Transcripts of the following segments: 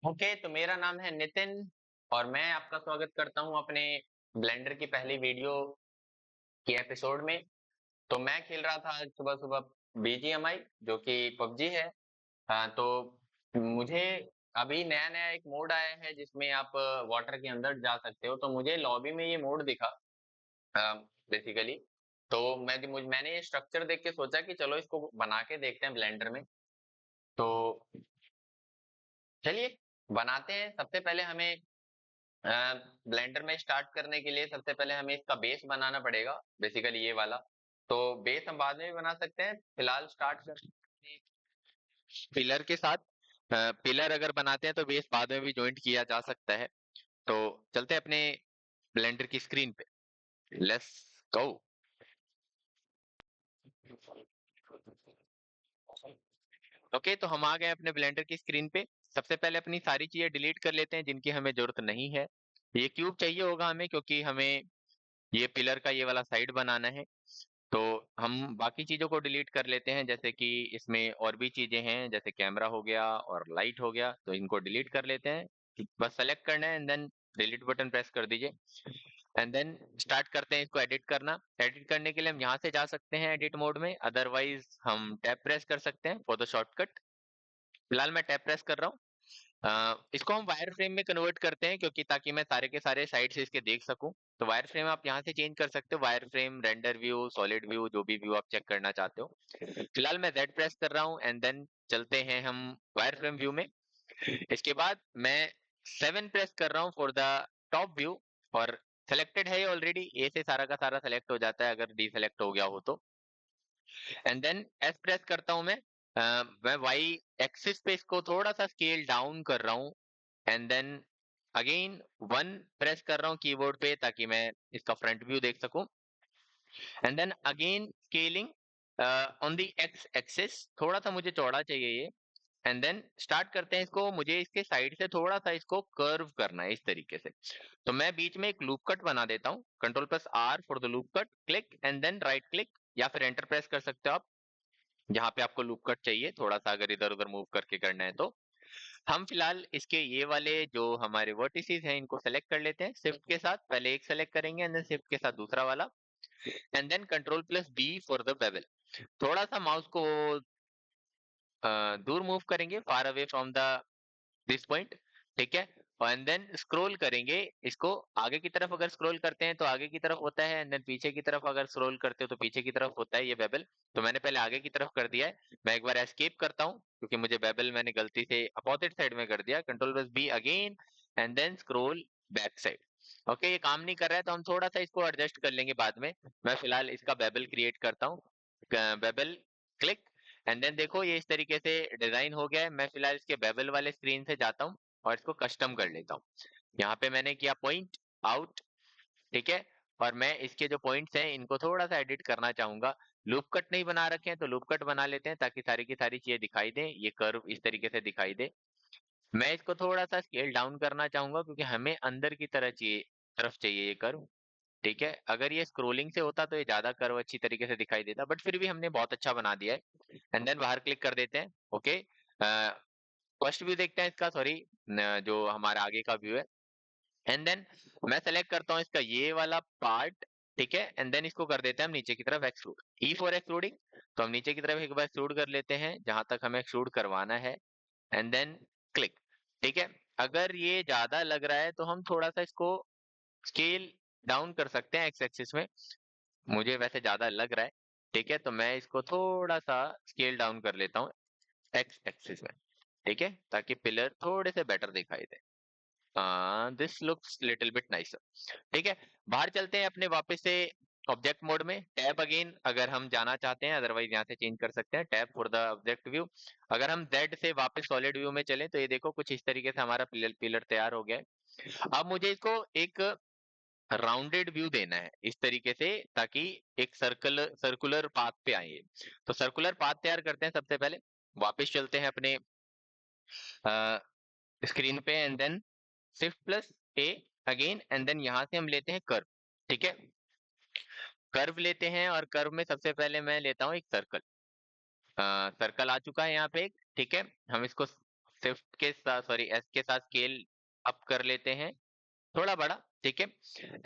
Okay, तो मेरा नाम है नितिन और मैं आपका स्वागत करता हूं अपने ब्लेंडर की पहली वीडियो की एपिसोड में। तो मैं खेल रहा था आज सुबह सुबह बीजीएमआई जो कि पबजी है। तो मुझे अभी नया नया एक मोड आया है जिसमें आप वाटर के अंदर जा सकते हो, तो मुझे लॉबी में ये मोड दिखा बेसिकली। तो मैंने ये स्ट्रक्चर देख के सोचा कि चलो इसको बना के देखते हैं ब्लेंडर में। तो चलिए बनाते हैं। सबसे पहले हमें ब्लेंडर में स्टार्ट करने के लिए सबसे पहले हमें इसका बेस बनाना पड़ेगा, बेसिकली ये वाला। तो बेस हम बाद में भी बना सकते हैं, फिलहाल स्टार्ट करते हैं पिलर के साथ। पिलर अगर बनाते हैं तो बेस बाद में भी ज्वाइंट किया जा सकता है। तो चलते हैं अपने ब्लेंडर की स्क्रीन पे, लेट्स गो। ओके, तो हम आ गए अपने ब्लेंडर की स्क्रीन पे। सबसे पहले अपनी सारी चीजें डिलीट कर लेते हैं जिनकी हमें जरूरत नहीं है। ये क्यूब चाहिए होगा हमें, क्योंकि हमें ये पिलर का ये वाला साइड बनाना है। तो हम बाकी चीजों को डिलीट कर लेते हैं, जैसे कि इसमें और भी चीजें हैं, जैसे कैमरा हो गया और लाइट हो गया, तो इनको डिलीट कर लेते हैं। बस सेलेक्ट करना है and then delete button press कर दीजिए एंड देन स्टार्ट करते हैं इसको एडिट करना। एडिट करने के लिए हम यहाँ से जा सकते हैं एडिट मोड में, अदरवाइज हम टैब प्रेस कर सकते हैं फॉर द शॉर्टकट। फिलहाल मैं टैब प्रेस कर रहा हूँ। इसको हम वायर फ्रेम में कन्वर्ट करते हैं, क्योंकि ताकि मैं सारे के सारे साइड से इसके देख सकूं। तो वायर फ्रेम आप यहाँ से चेंज कर सकते हो, wire frame, render view, solid view, जो भी व्यू आप चेक करना चाहते हो। फिलहाल मैं Z प्रेस कर रहा हूँ एंड देन चलते हैं हम वायर फ्रेम व्यू में। इसके बाद मैं 7 प्रेस कर रहा हूँ फॉर द टॉप व्यू, और सेलेक्टेड है ये ऑलरेडी, ए से सारा का सारा सेलेक्ट हो जाता है अगर डीसेलेक्ट हो गया हो तो। एंड देन S प्रेस करता हूँ मैं। मैं वाई एक्सिस पे इसको थोड़ा सा स्केल डाउन कर रहा हूँ एंड देन अगेन 1 प्रेस कर रहा हूँ कीबोर्ड पे, ताकि मैं इसका फ्रंट व्यू देख सकूं। And then again scaling on the X axis, थोड़ा सा मुझे चौड़ा चाहिए ये। एंड देन स्टार्ट करते हैं इसको, मुझे इसके साइड से थोड़ा सा इसको कर्व करना है इस तरीके से। तो मैं बीच में एक लूप कट बना देता हूँ, control plus R for the loop cut, click and then right click, या फिर एंटर प्रेस कर सकते हो आप जहाँ पे आपको लूप कट चाहिए, थोड़ा सा अगर इधर उधर मूव करके करना है तो। हम फिलहाल इसके ये वाले जो हमारे वर्टिसेस हैं इनको सेलेक्ट कर लेते हैं शिफ्ट के साथ। पहले एक सेलेक्ट करेंगे एंड देन शिफ्ट के साथ दूसरा वाला, and then control plus B for the bevel. थोड़ा सा माउस को दूर मूव करेंगे, far away from the this point, ठीक है। एंड देन स्क्रॉल करेंगे इसको आगे की तरफ, अगर स्क्रॉल करते हैं तो आगे की तरफ होता है, एंड देन पीछे की तरफ अगर स्क्रॉल करते हो तो पीछे की तरफ होता है ये बेबल। तो मैंने पहले आगे की तरफ कर दिया है। मैं एक बार एस्केप करता हूँ, क्योंकि मुझे बेबल मैंने गलती से अपोजिट साइड में कर दिया। Control plus B again and then scroll back side. Okay, ये काम नहीं कर रहा है तो हम थोड़ा सा इसको एडजस्ट कर लेंगे बाद में। मैं फिलहाल इसका बेबल क्रिएट करता हूँ, बेबल, क्लिक एंड देन देखो ये इस तरीके से डिजाइन हो गया है। मैं फिलहाल इसके बेबल वाले स्क्रीन से जाता हूँ और इसको कस्टम कर लेता हूँ। यहाँ पे मैंने किया पॉइंट आउट, ठीक है। और मैं इसके जो पॉइंट्स हैं इनको थोड़ा सा एडिट करना चाहूंगा। लूप कट नहीं बना रखे हैं तो लूप कट बना लेते हैं, ताकि सारी की सारी चीजें दिखाई दे, ये कर्व इस तरीके से दिखाई दे। मैं इसको थोड़ा सा स्केल डाउन करना चाहूंगा, क्योंकि हमें अंदर की तरह चाहिए, तरफ चाहिए ये कर्व, ठीक है। अगर ये स्क्रोलिंग से होता तो ये ज्यादा कर्व अच्छी तरीके से दिखाई देता, बट फिर भी हमने बहुत अच्छा बना दिया है। एंड देन बाहर क्लिक कर देते हैं। ओके, फर्स्ट व्यू देखते हैं इसका, सॉरी, जो हमारा आगे का व्यू है। एंड देन मैं सेलेक्ट करता हूँ इसका ये वाला पार्ट, ठीक है। एंड देन इसको कर देते हैं हम नीचे की तरफ एक्सट्रूड, ई फॉर एक्सट्रूडिंग। तो हम नीचे की तरफ एक बार एक्सट्रूड कर लेते हैं जहां तक हमें एक्सट्रूड करवाना है, एंड देन क्लिक, ठीक है। अगर ये ज्यादा लग रहा है तो हम थोड़ा सा इसको स्केल डाउन कर सकते हैं एक्स एक्सिस में। मुझे वैसे ज्यादा लग रहा है, ठीक है, तो मैं इसको थोड़ा सा स्केल डाउन कर लेता हूँ एक्स एक्सिस में, ठीक है, ताकि पिलर थोड़े से बेटर दिखाई दे। This looks little bit nicer, ठीक है। बाहर चलते हैं अपने वापस से ऑब्जेक्ट मोड में, टैब अगेन अगर हम जाना चाहते हैं, अदरवाइज यहाँ से चेंज कर सकते हैं, tab for the object view. अगर हम Z से वापस सॉलिड व्यू में चलें तो ये देखो कुछ इस तरीके से हमारा पिलर पिलर तैयार हो गया है। अब मुझे इसको एक राउंडेड व्यू देना है इस तरीके से, ताकि एक सर्कुलर पाथ पे आए। तो सर्कुलर पाथ तैयार करते हैं सबसे पहले। वापस चलते हैं अपने स्क्रीन पे and then shift plus A again, and then यहाँ से हम लेते हैं कर्व, ठीक है। कर्व लेते हैं और कर्व में सबसे पहले मैं लेता हूँ एक सर्कल। सर्कल आ चुका है यहाँ पे एक, ठीक है। हम इसको शिफ्ट के साथ, सॉरी एस के साथ स्केल अप कर लेते हैं थोड़ा बड़ा, ठीक है।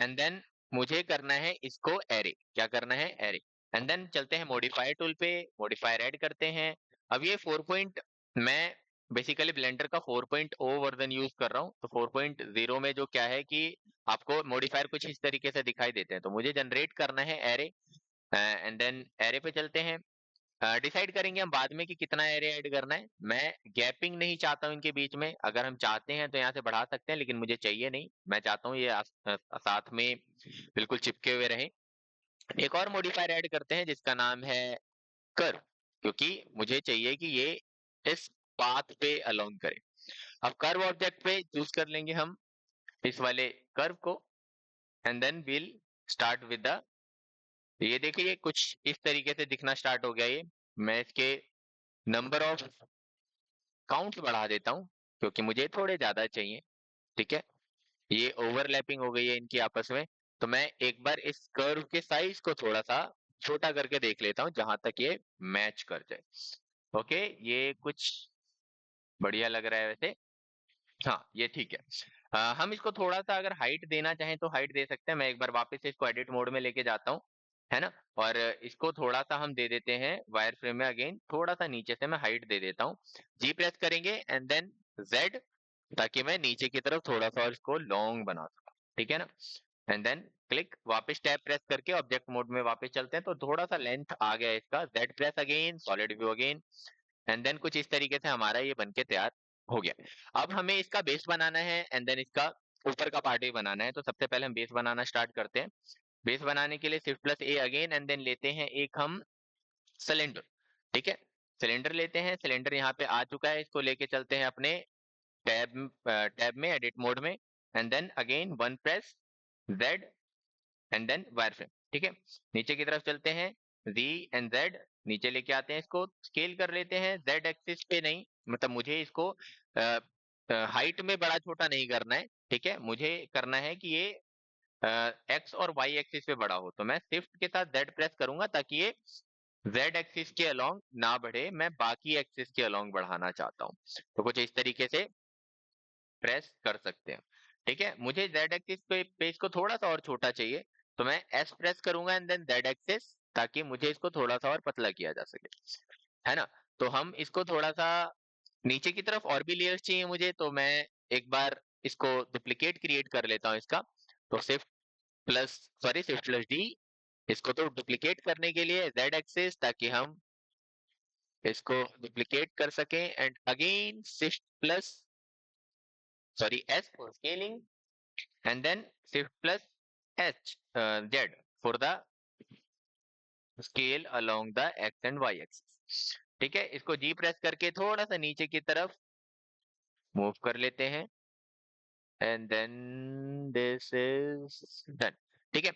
एंड देन मुझे करना है इसको एरे, क्या करना है, एरे। एंड देन चलते हैं मॉडिफायर टूल पे, मॉडिफायर ऐड करते हैं। अब ये 4 पॉइंट, मैं बेसिकली ब्लेंडर का 4.0 वर्जन यूज कर रहा हूँ, तो 4.0 में जो क्या है कि आपको मॉडिफायर कुछ इस तरीके से दिखाई देते हैं। तो मुझे जनरेट करना है एरे, एंड देन एरे पे चलते हैं। डिसाइड करेंगे हम बाद में कि कितना एरे ऐड करना है। मैं गैपिंग नहीं चाहता हूँ इनके बीच में, अगर हम चाहते हैं तो यहाँ से बढ़ा सकते हैं, लेकिन मुझे चाहिए नहीं। मैं चाहता हूँ ये साथ में बिल्कुल चिपके हुए रहे। एक और मॉडिफायर ऐड करते हैं जिसका नाम है कर्व, क्योंकि मुझे चाहिए कि ये इस पाथ पे अलोंग करे। अब कर्व ऑब्जेक्ट पे चूज कर लेंगे हम इस वाले कर्व को, and then will start with the, ये देखिए कुछ इस तरीके से दिखना स्टार्ट हो गया ये। मैं इसके नंबर ऑफ काउंट बढ़ा देता हूँ क्योंकि मुझे थोड़े ज्यादा चाहिए, ठीक है। ये ओवरलैपिंग हो गई है इनकी आपस में, तो मैं एक बार इस कर्व के साइज को थोड़ा सा छोटा करके देख लेता हूँ जहां तक ये मैच कर जाए। ओके, ये कुछ बढ़िया लग रहा है वैसे। हाँ, ये ठीक है। हम इसको थोड़ा सा अगर हाइट देना चाहें तो हाइट दे सकते हैं। मैं एक बार वापस से इसको एडिट मोड में लेके जाता हूँ, है ना। और इसको थोड़ा सा हम दे देते हैं वायर फ्रेम में, अगेन थोड़ा सा नीचे से मैं हाइट दे देता हूँ। जी प्रेस करेंगे एंड देन जेड, ताकि मैं नीचे की तरफ थोड़ा सा और इसको लॉन्ग बना सकूं, ठीक है ना। एंड देन क्लिक, वापस टैब प्रेस करके ऑब्जेक्ट मोड में वापस चलते हैं, तो थोड़ा सा लेंथ आ गया है इसका। Z press again, solid view again, and then कुछ इस तरीके से हमारा ये बनके तैयार हो गया। अब हमें इसका बेस बनाना है एंड देन इसका ऊपर का पार्ट भी बनाना है। तो सबसे पहले हम बेस बनाना स्टार्ट करते हैं। बेस बनाने के लिए shift plus A again, and then लेते हैं एक हम सिलेंडर, ठीक है। सिलेंडर लेते हैं, सिलेंडर यहाँ पे आ चुका है, इसको लेके चलते हैं अपने टैब में, एडिट मोड में, and then again one press Z and then wireframe, ठीक है। नीचे की तरफ चलते हैं, Z एंड Z नीचे लेके आते हैं, इसको स्केल कर लेते हैं Z एक्सिस पे नहीं, मतलब मुझे इसको हाइट में बड़ा छोटा नहीं करना है, ठीक है। मुझे करना है कि ये एक्स और वाई एक्सिस पे बड़ा हो। तो मैं शिफ्ट के साथ Z प्रेस करूंगा ताकि ये Z एक्सिस के अलोंग ना बढ़े, मैं बाकी एक्सिस के अलोंग बढ़ाना चाहता हूँ। तो कुछ इस तरीके से प्रेस कर सकते हैं, ठीक है। मुझे Z एक्सिस पे इसको थोड़ा सा और छोटा चाहिए, तो मैं S प्रेस करूंगा एंड देन Z एक्सिस, ताकि मुझे इसको थोड़ा सा और पतला किया जा सके, है ना। तो हम इसको थोड़ा सा नीचे की तरफ और भी लेयर्स चाहिए मुझे, तो मैं एक बार इसको डुप्लीकेट क्रिएट कर लेता हूँ इसका। तो शिफ्ट प्लस डी, इसको तो डुप्लीकेट करने के लिए Z एक्सिस, ताकि हम इसको डुप्लीकेट कर सकें, and again shift plus, sorry S for scaling, and then shift plus Z for the scale along the x and y axis, ठीक है। इसको G प्रेस करके थोड़ा सा नीचे की तरफ मूव कर लेते हैं, and then this is done, ठीक है।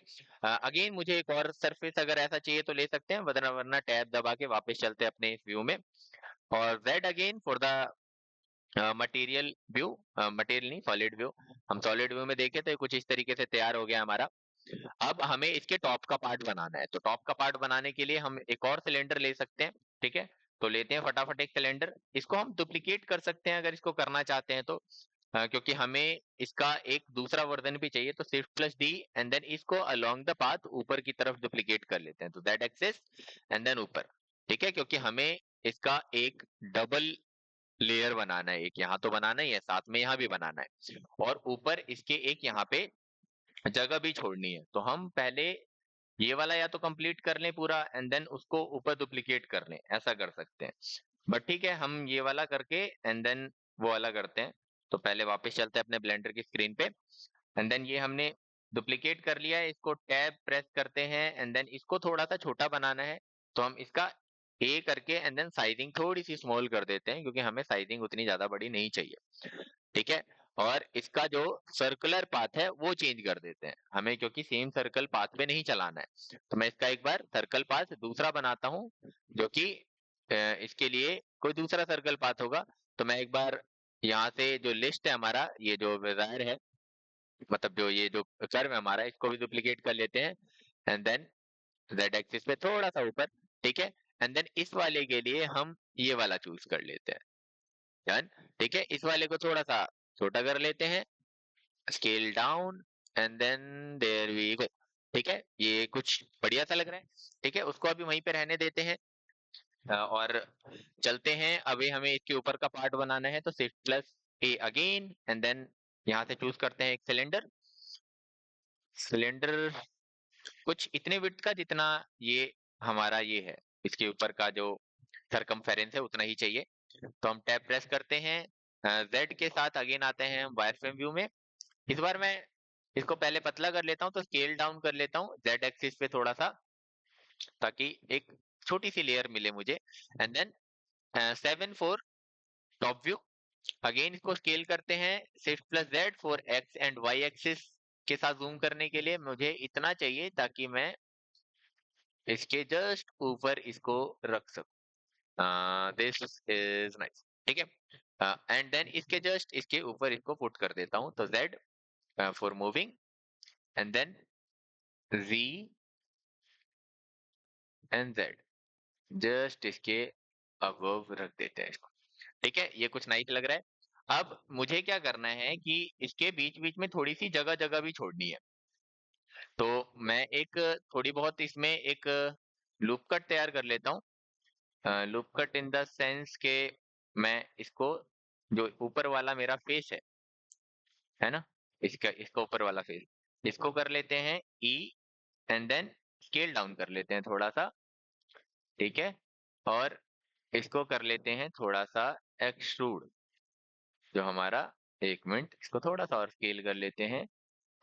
अगेन मुझे एक और सरफेस अगर ऐसा चाहिए तो ले सकते हैं, वरना वरना टैब दबा के वापस चलते हैं अपने इस व्यू में, और Z again for the material view, material नहीं सॉलिड व्यू। हम सॉलिड व्यू में देखें तो ये कुछ इस तरीके से तैयार हो गया हमारा। अब हमें इसके टॉप का पार्ट बनाना है, तो टॉप का पार्ट बनाने के लिए हम एक और सिलेंडर ले सकते हैं, ठीक है। तो लेते हैं फटाफट एक सिलेंडर, इसको हम डुप्लीकेट कर सकते हैं अगर इसको करना चाहते हैं तो, क्योंकि हमें इसका एक दूसरा वर्जन भी चाहिए। तो shift plus D and then इसको अलोंग द पाथ ऊपर की तरफ डुप्लीकेट कर लेते हैं, तो दैट एक्सेस एंड देन ऊपर, ठीक है। क्योंकि हमें इसका एक डबल लेयर बनाना है, एक यहाँ तो बनाना ही है, साथ में यहाँ भी बनाना है, और ऊपर इसके एक यहाँ पे जगह भी छोड़नी है। तो हम पहले ये वाला या तो कंप्लीट कर लें पूरा एंड देन उसको ऊपर डुप्लीकेट कर लें, ऐसा कर सकते हैं। बट ठीक है, हम ये वाला करके एंड देन वो वाला करते हैं। तो पहले वापस चलते हैं अपने ब्लेंडर की स्क्रीन पे, एंड देन ये हमने डुप्लीकेट कर लिया है, इसको टैब प्रेस करते हैं एंड देन इसको थोड़ा सा छोटा बनाना है। तो हम इसका ए करके एंड देन साइजिंग थोड़ी सी स्मॉल कर देते हैं, क्योंकि हमें साइजिंग उतनी ज्यादा बड़ी नहीं चाहिए, ठीक है। और इसका जो सर्कुलर पाथ है वो चेंज कर देते हैं हमें, क्योंकि सेम सर्कल पाथ पे नहीं चलाना है। तो मैं इसका एक बार सर्कल पाथ दूसरा बनाता हूँ, जो कि इसके लिए कोई दूसरा सर्कल पाथ होगा। तो मैं एक बार यहाँ से जो लिस्ट है हमारा, ये जो डिजायर है, मतलब जो ये जो कर्व है हमारा, इसको भी डुप्लीकेट कर लेते हैं, एंड देन Z एक्सिस पे थोड़ा सा ऊपर, ठीक है। एंड देन इस वाले के लिए हम ये वाला चूज कर लेते हैं, डन। ठीक है, इस वाले को थोड़ा सा छोटा कर लेते हैं, scale down, and then there we go. ठीक है, ये कुछ बढ़िया सा लग रहा है। ठीक है, उसको अभी वहीं पे रहने देते हैं। और चलते हैं, अभी हमें इसके ऊपर का पार्ट बनाना है, तो shift plus A again, and then यहाँ से चूज करते हैं एक सिलेंडर। सिलेंडर कुछ इतने विड्थ का जितना ये हमारा ये है, इसके ऊपर का जो सरकमफेरेंस है उतना ही चाहिए। तो हम टैब प्रेस करते हैं, जेड के साथ अगेन आते हैं वायरफ्रेम व्यू में। इस बार मैं इसको पहले पतला कर लेता हूँ, तो स्केल डाउन कर लेता हूँ जेड एक्सिस पे थोड़ा सा, ताकि एक छोटी सी लेयर मिले मुझे। And then 7:4 top view, again इसको स्केल करते हैं, shift plus Z for X and Y axis के साथ जूम करने के लिए मुझे इतना चाहिए, ताकि मैं इसके जस्ट ऊपर इसको रख सकूं। This is nice. ठीक है, एंड देन इसके जस्ट इसके ऊपर इसको पुट कर देता हूँ, तो Z for moving, and then G and Z just इसके अबव रख देते हैं इसको। ठीक है, ये कुछ नाइस लग रहा है। अब मुझे क्या करना है कि इसके बीच बीच में थोड़ी सी जगह जगह भी छोड़नी है। तो मैं एक थोड़ी बहुत इसमें एक लूप कट तैयार कर लेता हूँ। Loop cut in the sense के मैं इसको, जो ऊपर वाला मेरा फेस है ना, इसका इसका ऊपर वाला फेस, इसको कर लेते हैं ई, एंड देन स्केल डाउन कर लेते हैं थोड़ा सा। ठीक है, और इसको कर लेते हैं थोड़ा सा एक्सट्रूड, जो हमारा, एक मिनट इसको थोड़ा सा और स्केल कर लेते हैं,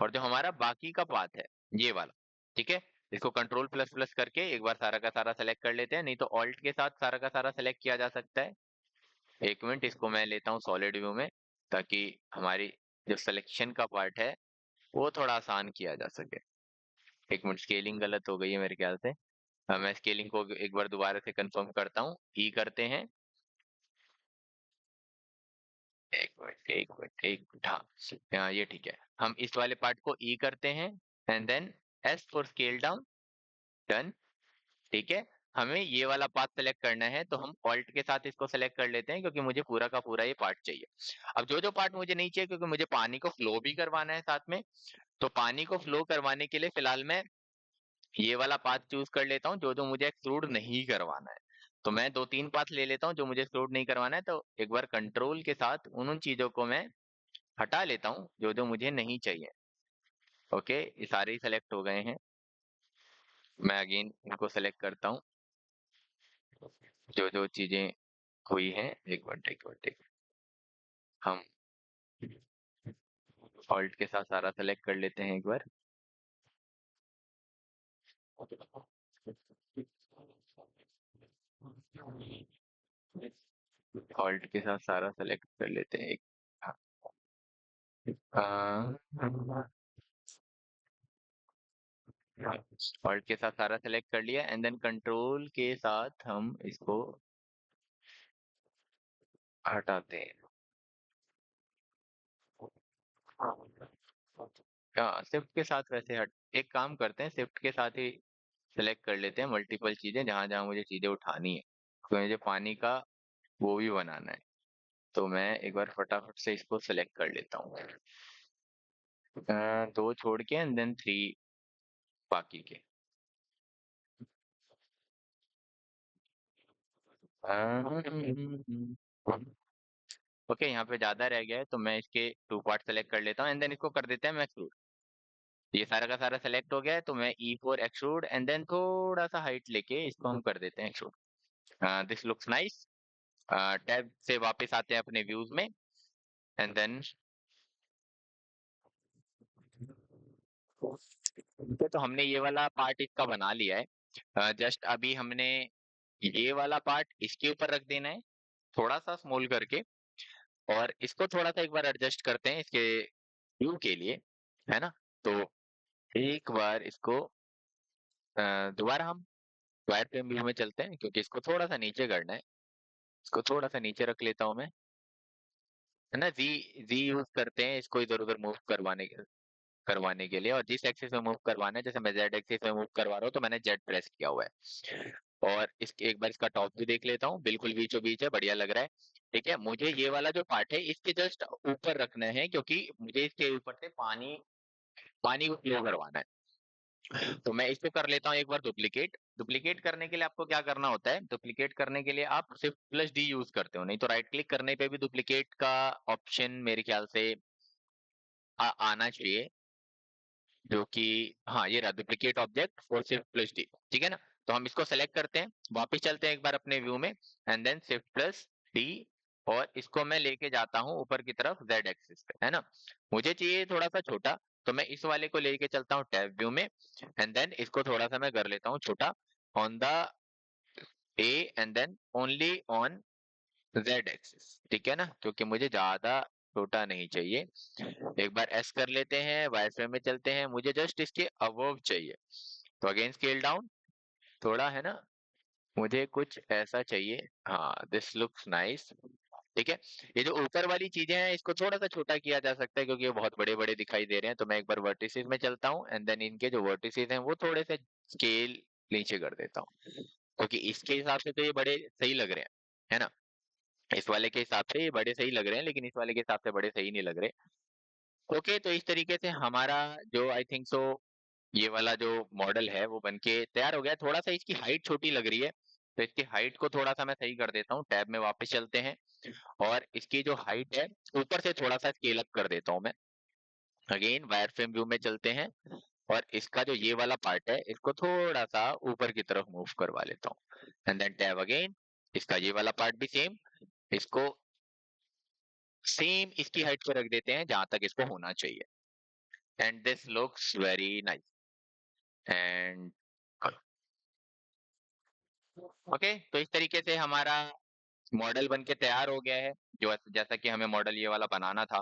और जो हमारा बाकी का पाथ है ये वाला। ठीक है, इसको कंट्रोल प्लस प्लस करके एक बार सारा का सारा सेलेक्ट कर लेते हैं, नहीं तो ऑल्ट के साथ सारा का सारा सेलेक्ट किया जा सकता है। एक मिनट इसको मैं लेता हूँ सॉलिड व्यू में, ताकि हमारी जो सिलेक्शन का पार्ट है वो थोड़ा आसान किया जा सके। एक मिनट, स्केलिंग गलत हो गई है मेरे ख्याल से। मैं स्केलिंग को एक बार दोबारा से कंफर्म करता हूँ, ई करते हैं, एक मिनट एक मिनट, हाँ ये ठीक है। हम इस वाले पार्ट को ई करते हैं, and then S for scale down, done. ठीक है, हमें ये वाला पाथ सेलेक्ट करना है, तो हम ऑल्ट के साथ इसको सेलेक्ट कर लेते हैं, क्योंकि मुझे पूरा का पूरा ये पार्ट चाहिए। अब जो जो पार्ट मुझे नहीं चाहिए, क्योंकि मुझे पानी को फ्लो भी करवाना है साथ में, तो पानी को फ्लो करवाने के लिए फिलहाल मैं ये वाला पाथ चूज कर लेता हूँ, जो जो मुझे एक्सट्रूड नहीं करवाना है। तो मैं दो तीन पाथ ले लेता हूँ जो मुझे एक्सट्रूड नहीं करवाना है, तो एक बार कंट्रोल के साथ उन उन चीजों को मैं हटा लेता हूँ जो जो मुझे नहीं चाहिए। ओके, ये सारे ही सेलेक्ट हो गए हैं। मैं अगेन इनको सेलेक्ट करता हूँ, जो जो चीजें हुई हैं। एक मिनट हम ऑल्ट के साथ सारा सेलेक्ट कर लेते हैं एक बार। ऑल्ट के साथ सारा सेलेक्ट कर लेते हैं एक, ऑल्ट के साथ सारा सेलेक्ट कर लिया, एंड देन कंट्रोल के साथ हम इसको हटाते हैं। हाँ, शिफ्ट के साथ वैसे हट, एक काम करते हैं, शिफ्ट के साथ ही सेलेक्ट कर लेते हैं मल्टीपल चीजें, जहां जहां मुझे चीजें उठानी है। तो मुझे पानी का वो भी बनाना है, तो मैं एक बार फटाफट से इसको सेलेक्ट कर लेता हूँ। दो छोड़ के, एंड देन थ्री बाकी के। ओके, यहाँ पे ज्यादा रह गया है, तो मैं इसके टू पार्ट सेलेक्ट कर लेता हूँ, एंड देन इसको कर देते हैं मैं एक्सट्रूड। ये सारा का सारा सेलेक्ट हो गया है, तो मैं ई फोर एक्सट्रूड, एंड देन थोड़ा सा हाइट लेके इसको हम कर देते हैं extrude. This looks nice. Tab से वापस आते हैं अपने व्यूज में, एंड देन तो हमने ये वाला पार्ट इसका बना लिया है। जस्ट अभी हमने ये वाला पार्ट इसके ऊपर रख देना है, थोड़ा सा स्मॉल करके, और इसको थोड़ा सा एक बार एडजस्ट करते हैं इसके व्यू के लिए, है ना। तो एक बार इसको दोबारा हम वायर फ्रेम व्यू में चलते हैं, क्योंकि इसको थोड़ा सा नीचे करना है। इसको थोड़ा सा नीचे रख लेता हूँ मैं, है ना। जी, जी यूज करते हैं इसको इधर उधर मूव करवाने के लिए, और जिस एक्सिस में मूव करवाना है, जैसे मैं जेड एक्सिस में मूव करवा रहा हूँ, तो मैंने जेड प्रेस किया हुआ है। और इसके एक बार इसका टॉप भी देख लेता हूँ, बिल्कुल बीचों बीच है, बढ़िया लग रहा है। ठीक है, मुझे ये वाला जो पार्ट है इसके जस्ट ऊपर रखना है, क्योंकि मुझे इसके ऊपर से पानी पानी को फ्लो करवाना है। तो मैं इसको कर लेता हूँ एक बार डुप्लीकेट। डुप्लीकेट करने के लिए आपको क्या करना होता है, डुप्लीकेट करने के लिए आप सिर्फ प्लस डी यूज करते हो, नहीं तो राइट क्लिक करने पे भी डुप्लीकेट का ऑप्शन मेरे ख्याल से आना चाहिए, जो कि हाँ ये रहा, duplicate object for shift plus D. ठीक है ना, तो हम इसको सेलेक्ट करते हैं, वापस चलते हैं एक बार अपने व्यू में, and then shift plus D, और इसको मैं लेके जाता हूँ ऊपर की तरफ जेड एक्सिस पे, है ना। मुझे चाहिए थोड़ा सा छोटा, तो मैं इस वाले को लेके चलता हूँ टैब व्यू में, एंड देन इसको थोड़ा सा मैं कर लेता हूँ छोटा on the A, and then only on Z axis. ठीक है ना, क्योंकि मुझे ज्यादा छोटा नहीं चाहिए। एक बार एस कर लेते हैं, वायरफ्रेम में चलते हैं, मुझे जस्ट इसके अबव चाहिए, तो अगेन स्केल डाउन थोड़ा, है ना, मुझे कुछ ऐसा चाहिए। हाँ, दिस लुक्स नाइस। ठीक है, ये जो ऊपर वाली चीजें हैं इसको थोड़ा सा छोटा किया जा सकता है, क्योंकि ये बहुत बड़े बड़े दिखाई दे रहे हैं। तो मैं एक बार वर्टिसेस में चलता हूँ, एंड देन इनके जो वर्टिसेस हैं वो थोड़े से स्केल नीचे कर देता हूँ, क्योंकि इसके हिसाब से तो ये बड़े सही लग रहे हैं, है ना। इस वाले के हिसाब से ये बड़े सही लग रहे हैं, लेकिन इस वाले के हिसाब से बड़े सही नहीं लग रहे। ओके, तो इस तरीके से हमारा जो आई थिंक सो ये वाला जो मॉडल है वो बनके तैयार हो गया है। थोड़ा सा इसकी हाइट छोटी लग रही है, तो इसकी हाइट को थोड़ा सा मैं सही कर देता हूँ। टैब में वापस चलते हैं, और इसकी जो हाइट है ऊपर से थोड़ा सा स्केल अप कर देता हूँ मैं। अगेन वायर फ्रेम व्यू में चलते हैं, और इसका जो ये वाला पार्ट है इसको थोड़ा सा ऊपर की तरफ मूव करवा लेता हूँ, एंड देन टैब अगेन, इसका ये वाला पार्ट भी सेम, इसको सेम इसकी हाइट पे रख देते हैं जहां तक इसको होना चाहिए, and this looks very nice. And okay, तो इस तरीके से हमारा मॉडल बन के तैयार हो गया है, जो जैसा कि हमें मॉडल ये वाला बनाना था।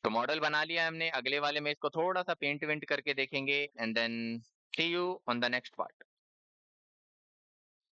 तो मॉडल बना लिया हमने, अगले वाले में इसको थोड़ा सा पेंट वेंट करके देखेंगे, and then see you on the next part.